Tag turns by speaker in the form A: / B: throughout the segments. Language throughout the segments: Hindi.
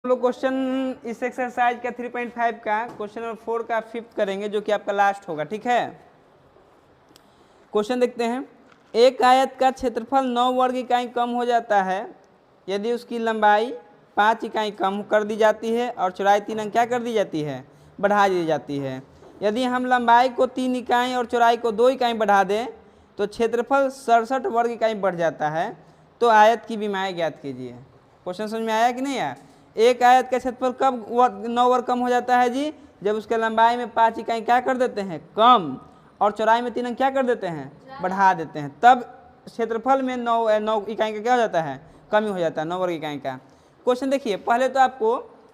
A: लोग क्वेश्चन इस एक्सरसाइज का 3.5 का क्वेश्चन नंबर 4 का 5th करेंगे, जो कि आपका लास्ट होगा। ठीक है, क्वेश्चन देखते हैं। एक आयत का क्षेत्रफल 9 वर्ग इकाई कम हो जाता है यदि उसकी लंबाई 5 इकाई कम कर दी जाती है और चौड़ाई 3 अंक क्या कर दी जाती है, बढ़ा दी जाती है। यदि हम लंबाई को 3 इकाई और चौड़ाई को 2 इकाई बढ़ा दें तो क्षेत्रफल 67 वर्ग इकाई बढ़ जाता है, तो आयत की विमाएँ ज्ञात कीजिए। क्वेश्चन समझ में आया कि नहीं आया? एक आयत का क्षेत्रफल कब 9 वर्ग कम हो जाता है जी? जब उसके लंबाई में 5 इकाई क्या कर देते हैं, कम, और चौड़ाई में 3 अंक क्या कर देते हैं, बढ़ा देते हैं, तब क्षेत्रफल में 9 इकाई का क्या हो जाता है, कमी हो जाता है, 9 वर्ग इकाई का। क्वेश्चन देखिए, पहले तो आपको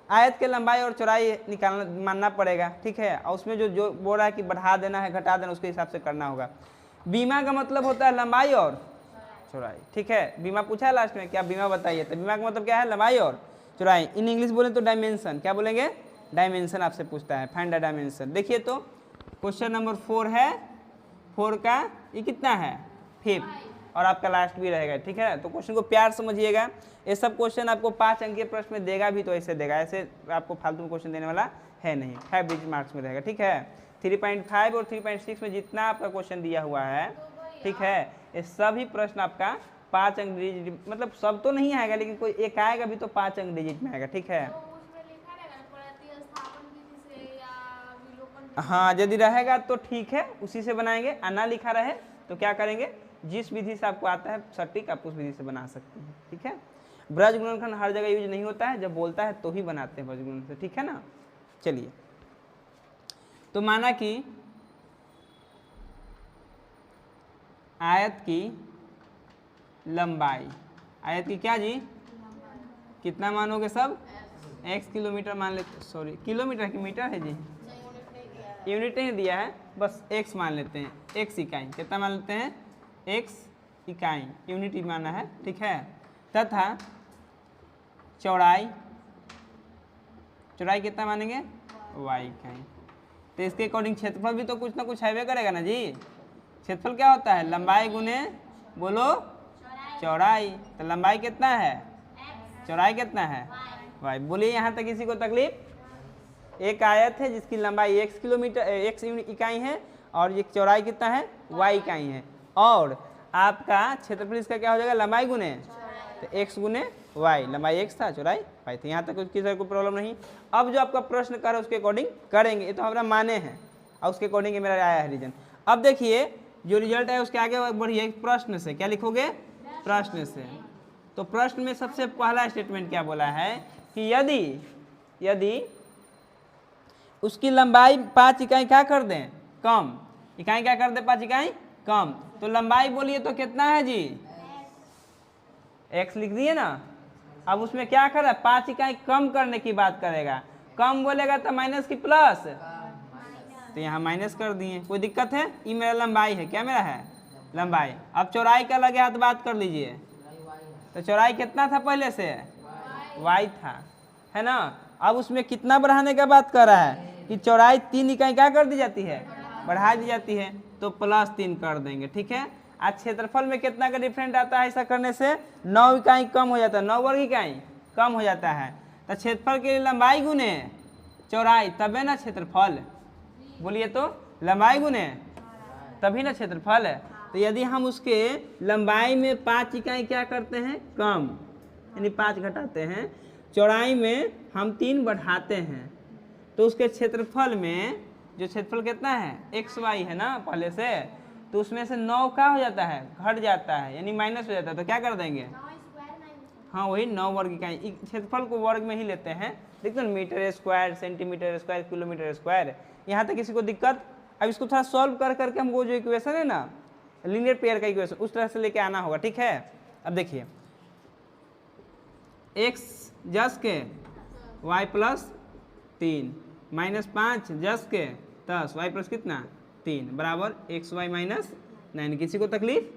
A: आयत के लंबाई और चौड़ाई निकालना मानना पड़ेगा। ठीक है, और उसमें जो बोल रहा है कि बढ़ा देना है, घटा देना, उसके हिसाब से करना होगा। बीमा का मतलब होता है लंबाई और चौड़ाई। ठीक है, बीमा पूछा है लास्ट में, क्या बीमा बताइए, तो बीमा का मतलब क्या है, लंबाई और चौड़ाई। इन इंग्लिश बोले तो डायमेंशन, क्या बोलेंगे, डायमेंशन आपसे पूछता है, फाइंड द डायमेंशन। देखिए तो क्वेश्चन नंबर 4 है, 4 का ये कितना है, 5, और आपका लास्ट भी रहेगा। ठीक है, तो क्वेश्चन को प्यार समझिएगा। ये सब क्वेश्चन आपको 5 अंक के प्रश्न में देगा भी तो ऐसे देगा, ऐसे आपको फालतू क्वेश्चन देने वाला है नहीं, 5 डिजिट मार्क्स में रहेगा। ठीक है, 3.5 और 3.6 में जितना आपका क्वेश्चन दिया हुआ है, ठीक है, ये सभी प्रश्न आपका 5 अंक डिजिट, मतलब सब तो नहीं आएगा, लेकिन कोई एक आएगा भी तो 5 अंक डिजिट में आएगा। ठीक है, हाँ, यदि रहेगा तो ठीक है, उसी से बनाएंगे, और ना लिखा रहे तो क्या करेंगे, जिस विधि से आपको आता है सटीक, आप उस विधि से बना सकते हैं। ठीक है, ब्रज गुणनखंड हर जगह यूज नहीं होता है, जब बोलता है तो ही बनाते हैं ब्रज गुणनखंड से। ठीक है ना, चलिए, तो माना कि आयत की लंबाई, आयत की क्या जी, कितना मानोगे सब, x किलोमीटर मान लेते, सॉरी किलोमीटर की मीटर है जी, यूनिट नहीं दिया है, बस x मान लेते हैं, x इकाई, कितना मान लेते हैं, x इकाई, यूनिट ही माना है। ठीक है, तथा चौड़ाई, चौड़ाई कितना मानेंगे, y इकाई। तो इसके अकॉर्डिंग क्षेत्रफल भी तो कुछ ना कुछ हैवे करेगा ना जी। क्षेत्रफल क्या होता है, लंबाई गुने, बोलो, चौड़ाई। तो लंबाई कितना है, चौड़ाई कितना है, y। बोलिए यहाँ तक किसी को तकलीफ? एक आयत है जिसकी लंबाई x किलोमीटर, x इकाई है, और ये चौड़ाई कितना है, y इकाई है, और आपका क्षेत्रफल इसका क्या हो जाएगा, लंबाई गुने, तो x गुने y, लंबाई x था, चौड़ाई y थी। यहाँ तक किसी को प्रॉब्लम नहीं। अब जो आपका प्रश्न कर उसके अकॉर्डिंग करेंगे, ये तो हमारा माने हैं, और उसके अकॉर्डिंग मेरा आया है रीजन। अब देखिए जो रिजल्ट है उसके आगे बढ़िए, प्रश्न से, क्या लिखोगे, प्रश्न से। तो प्रश्न में सबसे पहला स्टेटमेंट क्या बोला है कि यदि उसकी लंबाई 5 इकाई क्या कर दें, कम, इकाई क्या कर दें, 5 इकाई कम, तो लंबाई बोलिए तो कितना है जी, x लिख दिए ना। अब उसमें क्या कर रहा है, 5 इकाई कम करने की बात करेगा, कम बोलेगा तो माइनस की प्लस, तो यहाँ माइनस कर दिए, कोई दिक्कत है, ये मेरा लंबाई है, क्या मेरा है, लंबाई। अब चौड़ाई का लगे हाथ बात कर लीजिए, तो चौड़ाई कितना था पहले से, y था, है ना। अब उसमें कितना बढ़ाने का बात कर रहा है कि चौड़ाई 3 इकाई क्या कर दी जाती है, बढ़ा दी जाती है, तो +3 कर देंगे। ठीक है, आज क्षेत्रफल में कितना का डिफरेंट आता है, ऐसा करने से 9 इकाई कम हो जाता है, 9 वर्ग इकाई कम हो जाता है। तो क्षेत्रफल के लिए लंबाई गुने चौड़ाई, तबे ना क्षेत्रफल, बोलिए तो, लंबाई गुने तभी ना क्षेत्रफल है। तो यदि हम उसके लंबाई में 5 इकाई क्या करते हैं, कम, यानी 5 घटाते हैं, चौड़ाई में हम 3 बढ़ाते हैं, तो उसके क्षेत्रफल में, जो क्षेत्रफल कितना है, xy है ना पहले से, तो उसमें से 9 क्या हो जाता है, घट जाता है, यानी माइनस हो जाता है, तो क्या कर देंगे, हाँ वही 9 वर्ग इकाई। क्षेत्रफल को वर्ग में ही लेते हैं, देखते हैं metre square, centimetre square, kilometre square. यहाँ तक किसी को दिक्कत? अब इसको थोड़ा सॉल्व कर करके हमको जो इक्वेशन है ना, लीनियर पेयर का इक्वेशन, उस तरह से लेके आना होगा। ठीक है, अब देखिए x जस के y प्लस 3 माइनस 5 जस के 10 y प्लस कितना 3 बराबर xy माइनस 9। किसी को तकलीफ?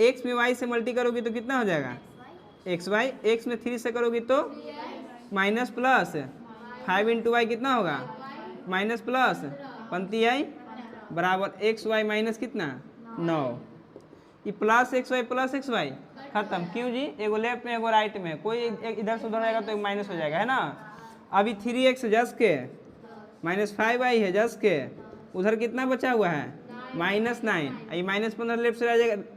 A: x में y से मल्टी करोगी तो कितना हो जाएगा, xy, x में 3 से करोगी तो माइनस प्लस 5 इंटू वाई कितना होगा, माइनस प्लस 5 बराबर xy माइनस कितना 9, ये प्लस xy प्लस xy खत्म। क्यों जी, एगो लेफ्ट में एगो राइट में, कोई एक इधर से उधर रहेगा तो एक माइनस हो जाएगा, है ना। अभी 3x जस के -5y है जस के, उधर कितना बचा हुआ है -9, ये -15 लेफ्ट से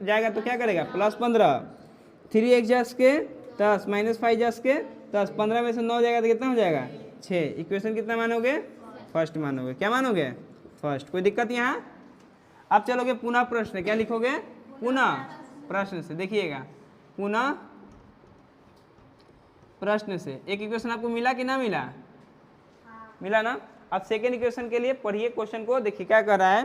A: जाएगा तो क्या करेगा +15। 3x जस के 10 -5 जस के 10, 15 में से 9 जाएगा तो कितना हो जाएगा 6। इक्वेशन कितना मानोगे, फर्स्ट मानोगे। क्या मानोगे, फर्स्ट। कोई दिक्कत यहाँ। अब चलोगे पुनः प्रश्न, क्या लिखोगे, पुनः प्रश्न से। देखिएगा पुनः प्रश्न से एक इक्वेशन आपको मिला कि ना मिला, मिला ना। अब सेकेंड इक्वेशन के लिए पढ़िए क्वेश्चन को। देखिए क्या कर रहा है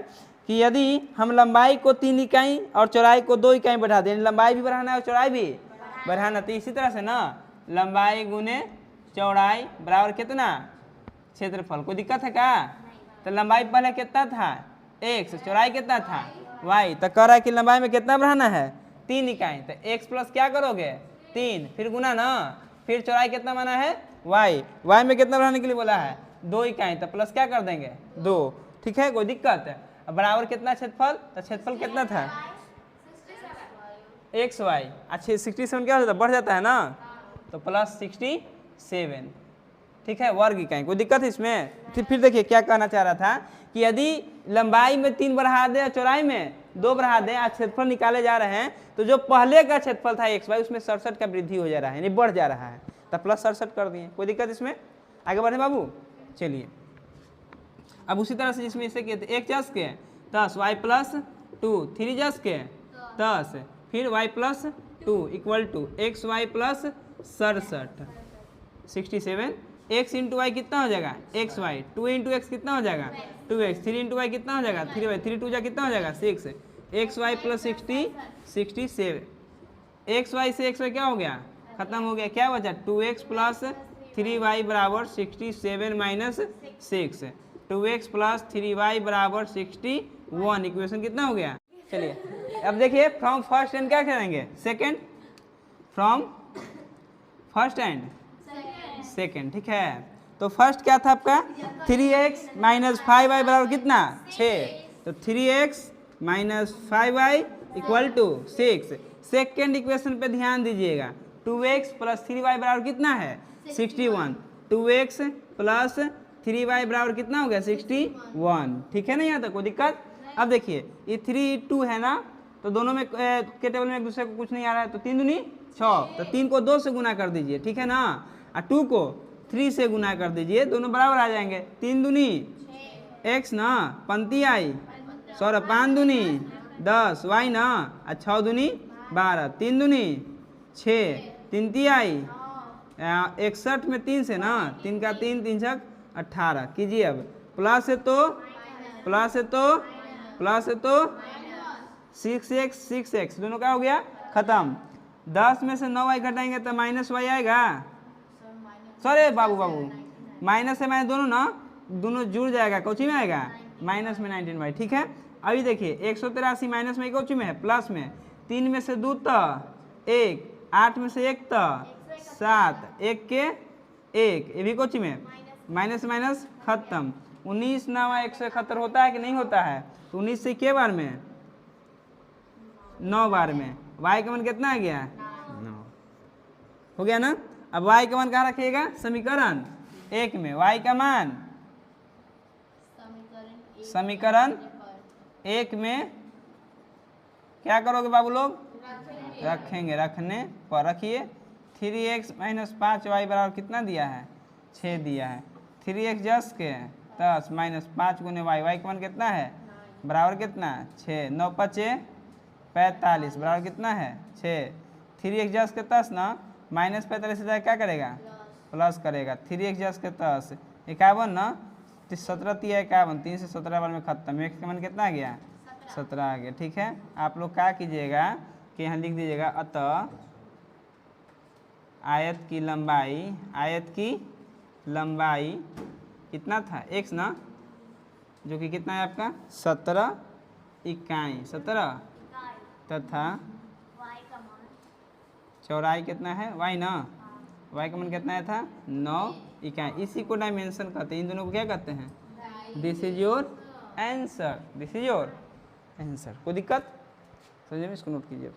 A: कि यदि हम लंबाई को 3 इकाई और चौड़ाई को 2 इकाई बढ़ा दें, लंबाई भी बढ़ाना है और चौड़ाई भी बढ़ाना, तो इसी तरह से ना लंबाई गुने चौड़ाई बराबर कितना क्षेत्रफल। कोई दिक्कत है क्या। तो लंबाई पहले कितना था x, चौड़ाई कितना था y, तो कह रहा है कि लंबाई में कितना बढ़ाना है 3 इकाई। तो x प्लस क्या करोगे 3, फिर गुना ना, फिर चौड़ाई कितना माना है y में कितना बढ़ाने के लिए बोला है 2 इकाई, तो प्लस क्या कर देंगे 2। ठीक है, कोई दिक्कत है। अब बराबर कितना क्षेत्रफल, तो क्षेत्रफल कितना था xy। अच्छा 67 क्या हो जाता है, बढ़ जाता है ना, तो +67। ठीक है, वर्ग इकाई। कोई दिक्कत है इसमें। फिर देखिए क्या कहना चाह रहा था कि यदि लंबाई में 3 बढ़ा दे और चौड़ाई में 2 बढ़ा दे, आज क्षेत्रफल निकाले जा रहे हैं, तो जो पहले का क्षेत्रफल था xy उसमें 67 का वृद्धि हो जा रहा है, यानी बढ़ जा रहा है, तो +67 कर दिए। कोई दिक्कत इसमें, आगे बढ़े बाबू। चलिए अब उसी तरह से जिसमें इसे किए थे 1 जस के 10 y + 2, 3 जस के 10, फिर y + 2 = xy + 67 x into Y कितना हो जाएगा xy, 2 इंटू एक्स कितना हो जाएगा 2x, 3 इंटू वाई कितना हो जाएगा 3y, 3 2 जा कितना हो जाएगा 6, xy + 67। xy से xy क्या हो गया, खत्म हो गया। क्या बचा 2x + 3y = 67 - 6, 2x + 3y = 61। Equation कितना हो गया। चलिए अब देखिए फ्रॉम फर्स्ट एंड क्या करेंगे second, from first and second. ठीक है, तो फर्स्ट क्या था आपका 3x - 5y = कितना 6, तो 3x - 5y = 6। सेकेंड इक्वेशन पे ध्यान दीजिएगा, 2x + 3y = कितना है 61, 2x + 3y = कितना हो गया 61। ठीक है ना, यहाँ तक कोई दिक्कत। अब देखिए ये 3 2 है ना, तो दोनों में के टेबल में एक दूसरे को कुछ नहीं आ रहा है, तो 3 दूनी 6, तो 3 को 2 से गुना कर दीजिए। ठीक है ना, और 2 को 3 से गुना कर दीजिए, दोनों बराबर आ जाएंगे। 3 दूनी x ना, पंती आई 5 दूनी 10 y ना, और 6 दूनी 12, 3 दूनी 6, 3 ती आई 61 में 3 से ना, 3 का 3 3 छक 18। कीजिए अब प्लस है तो प्लस है तो प्लस है तो 6x 6x दोनों का हो गया खत्म। 10 में से 9y घटाएंगे तो -y आएगा। सॉरी बाबू माइनस से माइनस दोनों ना, दोनों जुड़ जाएगा, कौची में आएगा माइनस में 19y। ठीक है, अभी देखिए 183 माइनस में कौची में है प्लस में, 3 में से 2 तो 1, 8 में से 1 तो 7, 1 के 1, ये भी कौची में माइनस माइनस खत्म। 19 9 171 होता है कि नहीं होता है, तो 19 से के बार में 9 बार में, y का मान कितना आ गया 9 हो गया ना। अब y का मान कहाँ रखिएगा समीकरण 1 में, y का मान समीकरण 1 में क्या करोगे बाबू लोग रखेंगे, रखने पर रखिए 3x - 5y = कितना दिया है 6 दिया है। 3x जस के 10 - 5 गुने y का मान कितना है बराबर कितना 6, 9 × 5 = 45 बराबर कितना है 6। 3x जस के 10 ना -45 से क्या करेगा प्लस करेगा। 3x जस के 10 51 ना, 17 × 3 = 51, 3 से 17 बार में खत्म। x का मान कितना आ गया 17 आ गया। ठीक है, आप लोग क्या कीजिएगा कि यहाँ लिख दीजिएगा अतः आयत की लंबाई कितना था x ना, जो कि कितना है आपका 17 इकाई 17, तथा चौड़ाई कितना है y ना, y का मान कितना था 9 इकाई। इसी को डायमेंशन कहते हैं, इन दोनों को क्या कहते हैं this is your answer, this is your answer. कोई दिक्कत समझे में, इसको नोट कीजिए।